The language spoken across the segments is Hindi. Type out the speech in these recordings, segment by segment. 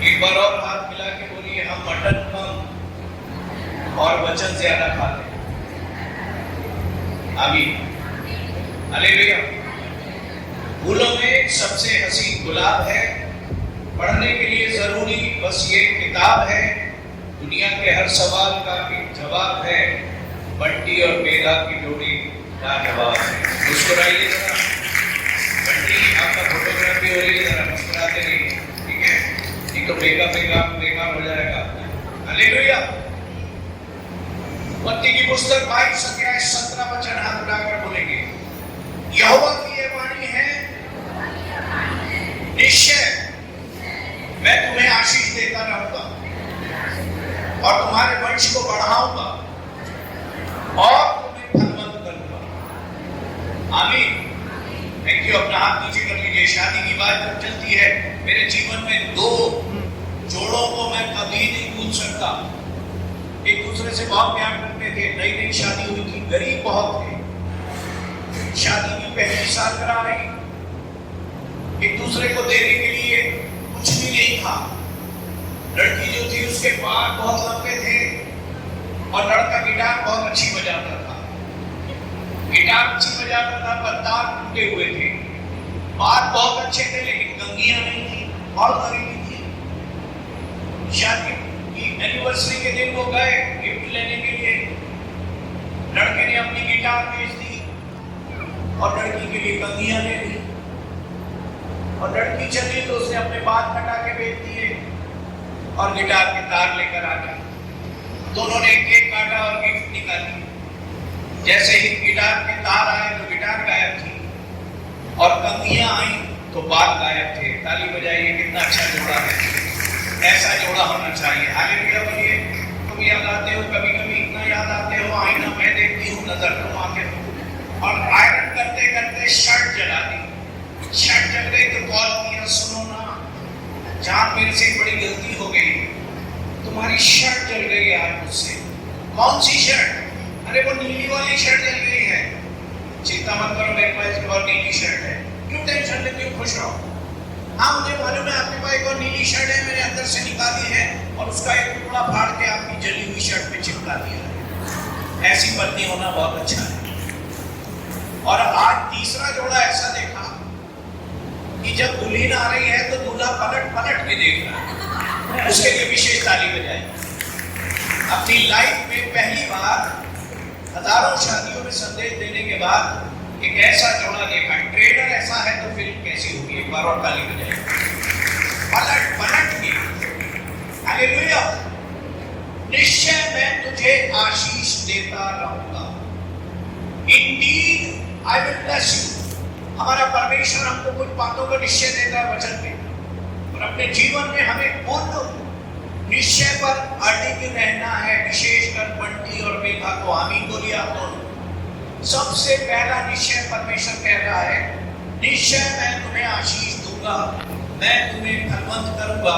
एक बार और हाथ मिला के बोलिए, हम मटन कम और वचन ज्यादा खाते हैं। आमीन, हालेलुया। फूलों में सबसे हसीन गुलाब है। पढ़ने के लिए जरूरी बस ये किताब है। दुनिया के हर सवाल का एक जवाब है। बंटी और मेघा की जोड़ी लाजवाब है। मुस्कुराइए जरा। बंटी, आपका फोटोग्राफी हो रही है, जरा मुस्कुराते रहिए, ठीक है? नहीं तो मेघा बेकार हो जाएगा। हालेलुया। मत्ती की पुस्तक 22 अध्याय 17 वचन हाथ उठाकर बोलेंगे, यहोवा की ये वाणी है, निश्चय मैं तुम्हें आशीष देता रहूंगा और तुम्हारे वंश को बढ़ाऊंगा और तुम्हें फलवंत करूंगा। आमीन। Thank you. अपना हाथ नीचे कर लीजिए। शादी की बात जब चलती है, मेरे जीवन में दो जोड़ों को मैं कभी नहीं भूल सकता। एक दूसरे से बहुत प्यार करते थे। नई नई शादी हुई थी, गरीब बहुत थे। शादी की पहली सालगिरह आई, एक दूसरे को देने के लिए कुछ भी नहीं था। लड़की जो थी उसके बाल बहुत लंबे थे और लड़का गिटार बहुत अच्छी बजाता था। गिटार अच्छी बजाता था पर तार टूटे हुए थे। बाल बहुत अच्छे थे लेकिन कंघियां नहीं थी, बहुत गरीबी थी। शादी की एनिवर्सरी के दिन वो गए गिफ्ट लेने के लिए। लड़के ने अपनी गिटार बेच दी और लड़की के लिए कंघियां ले ली। और लड़की चली तो उसने अपने बाल कटा के बेच दिए और गिटार के तार लेकर आ गई। दोनों ने केक काटा और गिफ्ट निकाली। जैसे ही गिटार के तार आए तो गिटार गायब थी और कंघियां आई तो बाल गायब थे। ताली बजाइए, कितना अच्छा जोड़ा है। ऐसा जोड़ा होना चाहिए। हालेलुया बोलिए। तुम याद आते हो, कभी कभी इतना याद आते हो, आईना मैं देखती हूँ, नजर तुम आते हो। और आयरन करते करते शर्ट जला दी। शर्ट जल गई तो कॉल किया, सुनो ना जान, मेरे से बड़ी गलती हो गई, तुम्हारी शर्ट जल गई यार मुझसे। कौन सी शर्ट? अरे वो नीली वाली शर्ट जल गई है। चिंता मत करो, मेरे पास एक और नीली शर्ट है। क्यों टेंशन लेते हो, खुश रहो। हाँ मुझे मालूम है आपके पास एक और नीली शर्ट है, मैंने अंदर से निकाली है और उसका एक टुकड़ा फाड़ के आपकी जली हुई शर्ट पे चिपका दिया है। ऐसी पत्नी होना बहुत अच्छा है। और आज तीसरा जोड़ा ऐसा देखा कि जब दुल्हन आ रही है तो दूल्हा पलट पलट के देख रहा है। उसके लिए विशेष ताली बजाएं। अपनी लाइफ में पहली बार हजारों शादियों में संदेश देने के बाद एक ऐसा जोड़ा देखा। ट्रेलर ऐसा है तो फिल्म कैसी होगी? एक बार और ताली बजाएं। पलट पलट के। हालेलुया। निश्चय मैं तुझे आशीष देता रहूंगा। Indeed I will bless you. हमारा परमेश्वर हमको कुछ बातों का निश्चय देता है वचन में, और अपने जीवन में हमें उन निश्चय पर अडिग रहना है। विशेषकर बंटी और मेघा को आमीन बोलिए आप दोनों। सबसे पहला निश्चय परमेश्वर कह रहा है, निश्चय मैं तुम्हें आशीष दूंगा, मैं तुम्हें फलवंत करूंगा,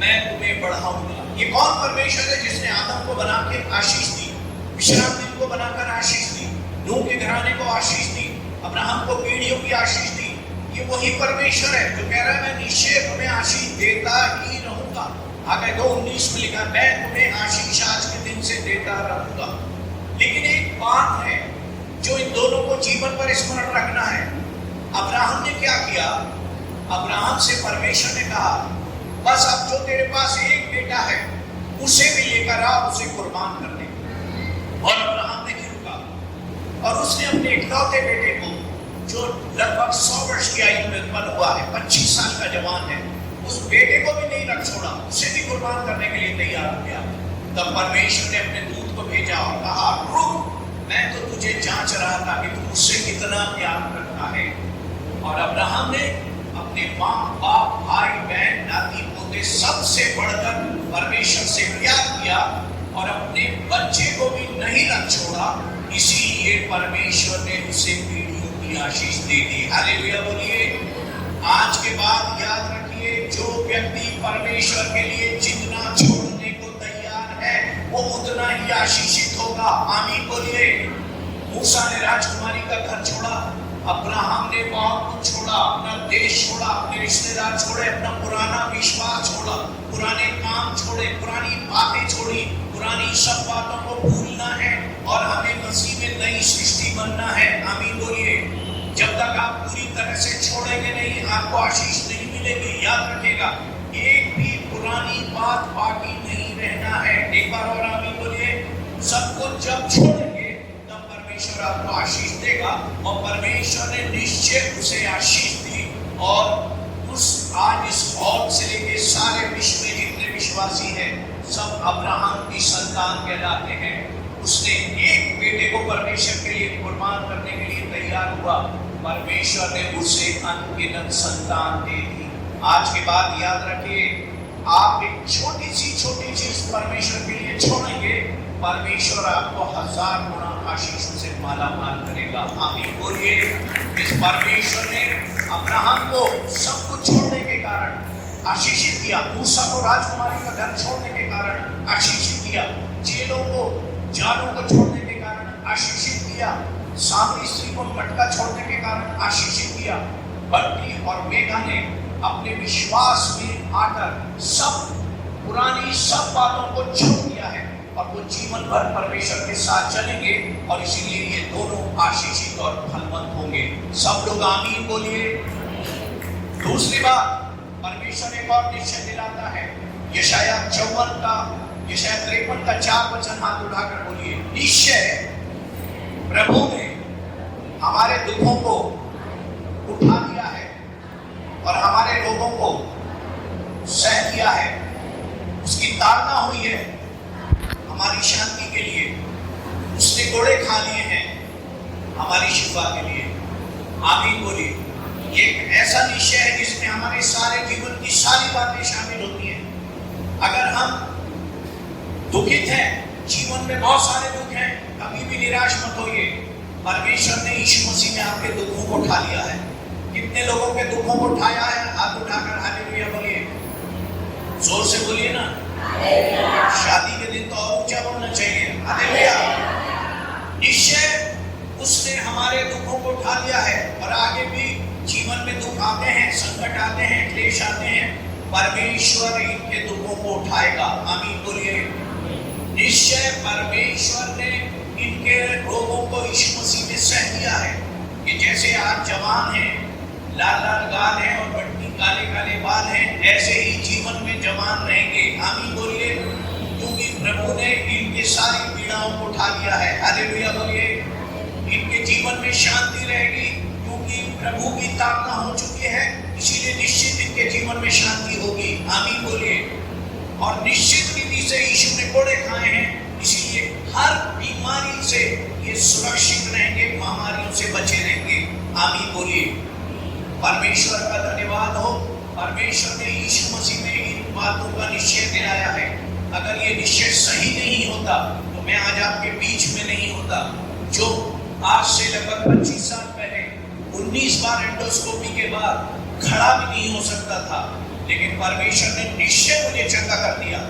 मैं तुम्हें बढ़ाऊंगा। ये कौन परमेश्वर है जिसने आदम को बना के आशीष दी, विश्राम दिन को बनाकर आशीष दी, नूह के घराने को आशीष दी, अब्राहम को पीढ़ियों की आशीष दी? ये वही परमेश्वर है जो कह रहा है मैं निश्चय तुम्हें आशीष देता ही रहूंगा। आगे 2:19 में लिखा, मैं तुम्हें आशीष आज के दिन से देता रहूंगा। लेकिन एक बात है जो इन दोनों को जीवन पर स्मरण रखना है। अब्राहम ने क्या किया? अब्राहम से परमेश्वर ने कहा, बस अब जो तेरे पास एक बेटा है उसे भी लेकर आ, उसे कुर्बान करने। और अब्राहम ने और उसने अपने इकलौते बेटे को, जो लगभग 100 वर्ष की आयु में उत्पन्न हुआ है, 25 साल का जवान है, उस बेटे को भी नहीं रख छोड़ा, उसे भी कुर्बान करने के लिए तैयार हो गया। तब परमेश्वर ने अपने दूत को भेजा और कहा, रुक, मैं तो तुझे जांच रहा था कि तू मुझसे कितना प्यार करता है। और अब्राहम ने अपने माँ बाप, भाई बहन, नाती पोते सबसे बढ़कर परमेश्वर से प्यार किया और अपने बच्चे को भी नहीं रख छोड़ा। इसीलिए परमेश्वर ने उसे पीढ़ियों की आशीष दे दी। हालेलुया बोलिए। आज के बाद याद रखिए, जो व्यक्ति परमेश्वर के लिए जितना छोड़ने को तैयार है वो उतना ही आशीषित होगा। आमीन बोलिए। मूसा ने राजकुमारी का घर छोड़ा, अब्राहम ने बहुत कुछ छोड़ा, अपना देश छोड़ा, अपने रिश्तेदार छोड़े, अपना पुराना विश्वास छोड़ा, पुराने काम छोड़े, पुरानी बातें छोड़ी, पुरानी सब बातों को भूलना है और हमें मसीह में नई सृष्टि बनना है। आमीन बोलिए। जब तक आप पूरी तरह से छोड़ेंगे नहीं, आपको आशीष नहीं मिलेगी। याद रखिएगा, एक भी पुरानी बात बाकी नहीं रहना है। एक बार और आमीन बोलिए। सब कुछ जब छोड़ेंगे तब परमेश्वर आपको आशीष देगा, और परमेश्वर ने निश्चय उसे आशीष दी। और उस आज इस हॉल से लेके सारे विश्व में जितने विश्वासी हैं, सब अब्राहम की संतान कहलाते हैं। उसने एक बेटे को परमेश्वर के लिए कुर्बान करने के लिए तैयार हुआ, परमेश्वर ने उसे अनगिनत संतान दे दी। आज के बाद याद रखिए, आप एक छोटी चीज परमेश्वर के लिए छोड़ेंगे, परमेश्वर आपको 1000 गुना आशीषों से माला माल करेगा। आमीन बोलिए। इस परमेश्वर ने अब्राहम को सब कुछ छोड़ने के कारण आशीषित किया, मूसा को राजकुमारी का घर छोड़ने के कारण आशीषित किया, जेलों को जालों को छोड़ने के कारण आशीषित किया, सामरी स्त्री को मटका छोड़ने के कारण आशीषित किया। बल्कि और मेघा ने अपने विश्वास में आकर सब पुरानी सब बातों को छोड़ दिया है, और वो जीवन भर परमेश्वर के साथ चलेंगे, और इसीलिए ये दोनों आशीषित और फलवंत होंगे। सब लोग आमीन बोलिए। दूसरी बात, परमेश्वर एक और निश्चय दिलाता है। यशाया 53 का 4 वचन हाथ उठाकर बोलिए। निश्चय प्रभु ने हमारे दुखों को उठा लिया है और हमारे रोगों को सह लिया है। उसकी ताड़ना हुई है हमारी शांति के लिए, उसने कोड़े खा लिए हैं हमारी शिफा के लिए। आमीन बोलिए। ये एक ऐसा निश्चय है जिसमें हमारे सारे जीवन की सारी बातें शामिल होती हैं। अगर हम दुखित हैं, जीवन में बहुत सारे दुख हैं, कभी भी निराश मत होइए। परमेश्वर ने यीशु मसीह में आपके दुखों को उठा लिया है। कितने लोगों के दुखों को उठाया है? हाथ उठाकर हालेलुया बोलिए। जोर से बोलिए ना। शादी के दिन तो और ऊंचा बोलना चाहिए। हालेलुया। निश्चय उसने हमारे दुखों को उठा लिया है, और आगे भी जीवन में दुख आते हैं, संकट आते हैं, क्लेश आते हैं, परमेश्वर इनके दुखों को उठाएगा। आमीन बोलिए। निश्चय परमेश्वर ने इनके रोगों को यीशु मसीह में सह लिया है। कि जैसे आज जवान हैं, लाल लाल गाल हैं और बट्टी काले काले बाल हैं, ऐसे ही जीवन में जवान रहेंगे। आमीन बोलिए। क्योंकि प्रभु ने इनके सारी पीड़ाओं को उठा लिया है। हालेलुया बोलिए। इनके जीवन में शांति रहेगी, क्योंकि प्रभु की ताड़ना हो चुकी है, इसीलिए निश्चित इनके जीवन में शांति होगी। आमीन बोलिए। और निश्चित रीति से यीशु ने कोड़े खाए हैं, इसीलिए हर बीमारी से ये सुरक्षित रहेंगे, महामारियों से बचे रहेंगे। आमीन बोलिए। परमेश्वर का धन्यवाद हो। परमेश्वर ने यीशु मसीह में इन बातों का निश्चय दिलाया है। अगर ये निश्चय सही नहीं होता तो मैं आज आपके बीच में नहीं होता। जो आज से लगभग 25 साल पहले 19 बार एंडोस्कोपी के बाद खड़ा भी नहीं हो सकता था, लेकिन परमेश्वर ने निश्चय मुझे चंगा कर दिया।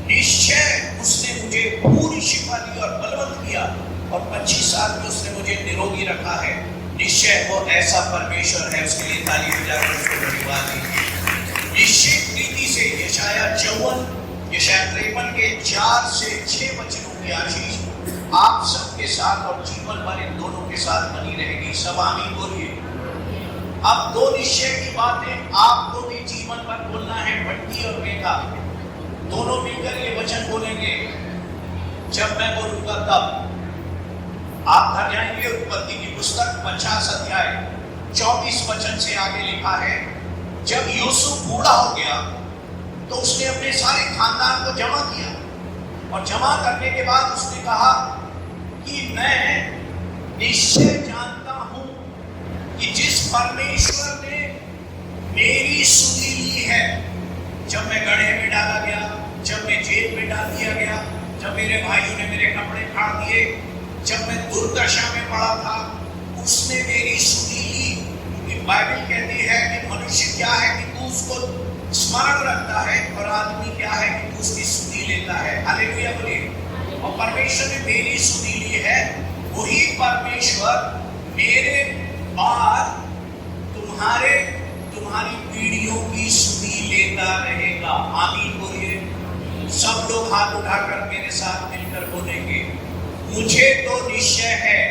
निश्चय उसने मुझे पूरी शिफा दी और बलवंत किया, और 25 साल में उसने मुझे निरोगी रखा है। निश्चय वो ऐसा परमेश्वर है, उसके लिए ताली बजाकर उसको धन्यवाद दीजिए। निश्चित रीति से यशाया 53 के 4 से 6 वचनों की आशीष आप सबके साथ और जीवन भर इन दोनों के साथ बनी रहेगी। सब आमीन बोलिए। अब दो निश्चय की बातें आपको भी जीवन भर बोलना है। बट्टी और मेघा दोनों मिलकर ये वचन बोलेंगे। जब मैं बोलूंगा तब आप घर जाएंगे। उत्पत्ति की पुस्तक 50 अध्याय 34 वचन से आगे लिखा है, जब यूसुफ बूढ़ा हो गया तो उसने अपने सारे खानदान को जमा किया, और जमा करने के बाद उसने कहा कि मैं निश्चय जानता हूं कि जिस परमेश्वर ने मेरी सुधि ली है, जब मैं गड्ढे में डाला गया, जब मैं जेल में डाल दिया गया, जब मेरे भाइयों ने मेरे कपड़े फाड़ दिए, जब मैं दुर्दशा में पड़ा था, उसने मेरी सुधि ली। क्योंकि बाइबल कहती है कि मनुष्य क्या है कि तू उसको स्मरण रखता है, और आदमी क्या है कि तू उसकी सुधि लेता है। हालेलुया बोलिए। और परमेश्वर ने मेरी सुधि ली है, वही परमेश्वर मेरे बाद तुम्हारी पीढ़ियों की सुधि लेता रहेगा। आमीन बोलिए। सब लोग हाथ उठाकर मेरे साथ मिलकर बोलेंगे, मुझे तो निश्चय है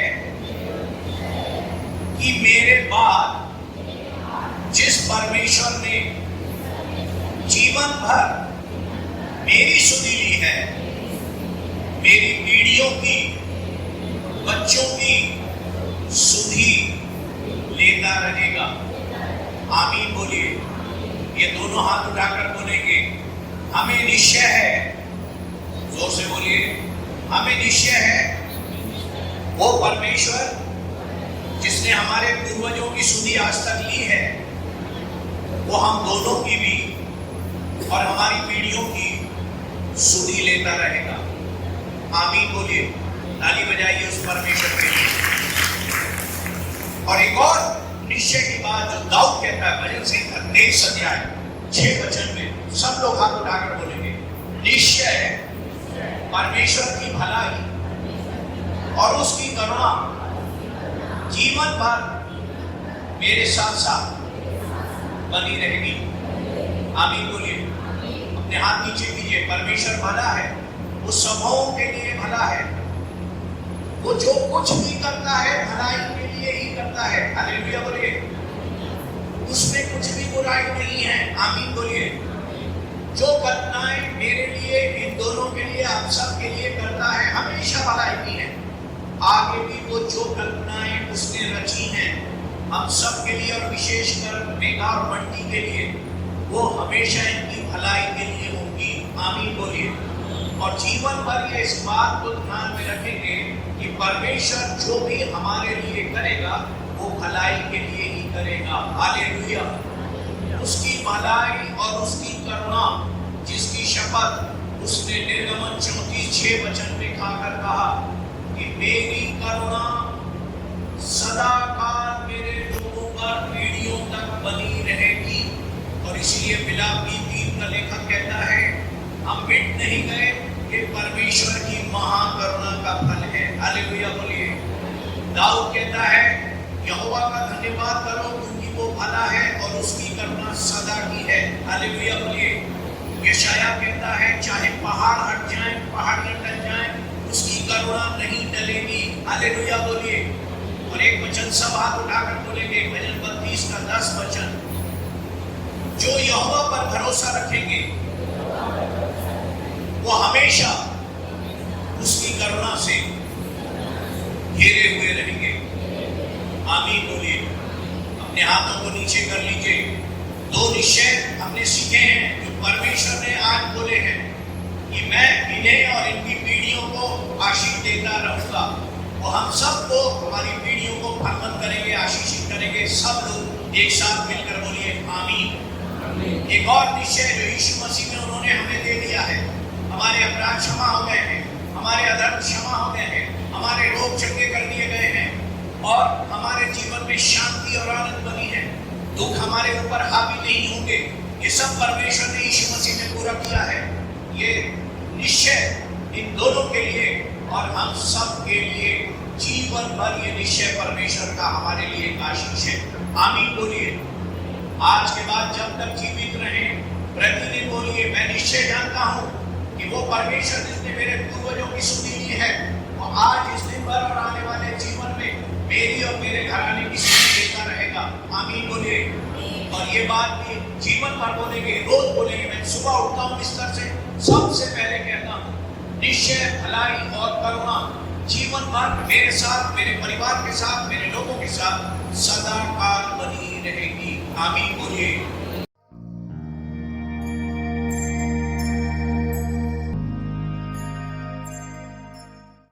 कि मेरे बाद जिस परमेश्वर ने जीवन भर मेरी सुधि ली है, मेरी पीढ़ियों की, बच्चों की सुधि लेता रहेगा। आमीन बोलिए। ये दोनों हाथ उठाकर बोलेंगे, हमें निश्चय है, जोर से बोलिए, हमें निश्चय है वो परमेश्वर जिसने हमारे पूर्वजों की सुधि आज तक ली है, वो हम दोनों की भी और हमारी पीढ़ियों की सुधि लेता रहेगा। आमीन बोलिए। ताली बजाइए उस परमेश्वर के लिए। और एक और निश्चय की बात जो दाऊद कहता है भजन संहिता 23 अध्याय 6 वचन में, सब लोग हाथ उठाकर बोलेंगे, निश्चय परमेश्वर की भलाई और उसकी करुणा जीवन भर मेरे साथ साथ बनी रहेगी। आमीन बोलिए। अपने हाथ नीचे कीजिए। परमेश्वर भला है, वो सबों के लिए भला है, वो जो कुछ भी करता है भलाई के लिए ही करता है। हालेलुया बोलिए। उसमें कुछ भी बुराई नहीं है। आमीन बोलिए। जो कल्पनाएं मेरे लिए, इन दोनों के लिए, आप सब के लिए करता है, हमेशा भलाई की है। आगे भी वो जो कल्पनाएं उसने रची हैं हम सब के लिए और विशेषकर मेघा और बंटी के लिए, वो हमेशा इनकी भलाई के लिए होगी। आमीन बोलिए। और जीवन भर ये इस बात को ध्यान में रखेंगे कि परमेश्वर जो भी हमारे लिए करेगा वो भलाई के लिए ही करेगा। हालेलुया। उसकी भलाई और उसकी करुणा जिसकी शपथ उसने निर्गमन 34:6 वचन में खाकर कहा कि मेरी करुणा सदा काल मेरे लोगों पर पीढ़ियों तक बनी रहेगी। और इसलिए विलापी गीत का लेखक कहता है, हम मिट नहीं गए, ये परमेश्वर की महाकरुणा का फल है। हालेलुया बोलिए। दाऊद कहता है, यहोवा का धन्यवाद करो क्योंकि वो भला है और उसकी करुणा सदा की है। हालेलुया बोलिए। यशायाह कहता है, चाहे पहाड़ हट जाएं, पहाड़ न टल जाएं, उसकी करुणा नहीं टलेगी। हालेलुया बोलिए। और एक वचन सब हाथ उठाकर बोलेंगे, भजन 32 का 10 वचन, जो यहोवा पर भरोसा रखेंगे वो हमेशा उसकी करुणा से घेरे हुए रहेंगे। आमीन बोलिए। अपने हाथों को नीचे कर लीजिए। 2 निश्चय हमने सीखे हैं जो परमेश्वर ने आज बोले हैं कि मैं इन्हें और इनकी पीढ़ियों को आशीष देता रहूंगा। वो हम सबको, हमारी पीढ़ियों को फलवंत करेंगे, आशीषित करेंगे। सब लोग एक साथ मिलकर बोलिए आमीन। एक और निश्चय जो यीशु मसीह ने उन्होंने हमें दे दिया है, हमारे अपराध क्षमा हो गए हैं, हमारे अधर्म क्षमा हो गए हैं, हमारे रोग चंगे कर दिए गए हैं और हमारे जीवन में शांति और आनंद बनी है। दुख हमारे ऊपर हावी नहीं होंगे। ये सब परमेश्वर ने यीशु मसीह में पूरा किया है। ये निश्चय इन दोनों के लिए और हम सब के लिए जीवन भर ये निश्चय परमेश्वर का हमारे लिए एक आशीष है। आमीन बोलिए। आज के बाद जब तक जीवित रहे प्रतिदिन बोलिए, मैं निश्चय जानता हूँ कि वो परमेश्वर जिसने मेरे पूर्वजों की सुधि ली है वो आज इस दिन भर और आने वाले जीवन में मेरी और मेरे घराने की सुधि देता रहेगा। आमीन बोलिए। और ये बात भी जीवन भर बोलेंगे, रोज बोलेंगे। मैं सुबह उठता हूँ बिस्तर से, सबसे पहले कहता हूँ निश्चय भलाई और करुणा जीवन भर मेरे साथ, मेरे परिवार के साथ, मेरे लोगों के साथ सदा काल बनी रहेगी। आमीन बोलिए।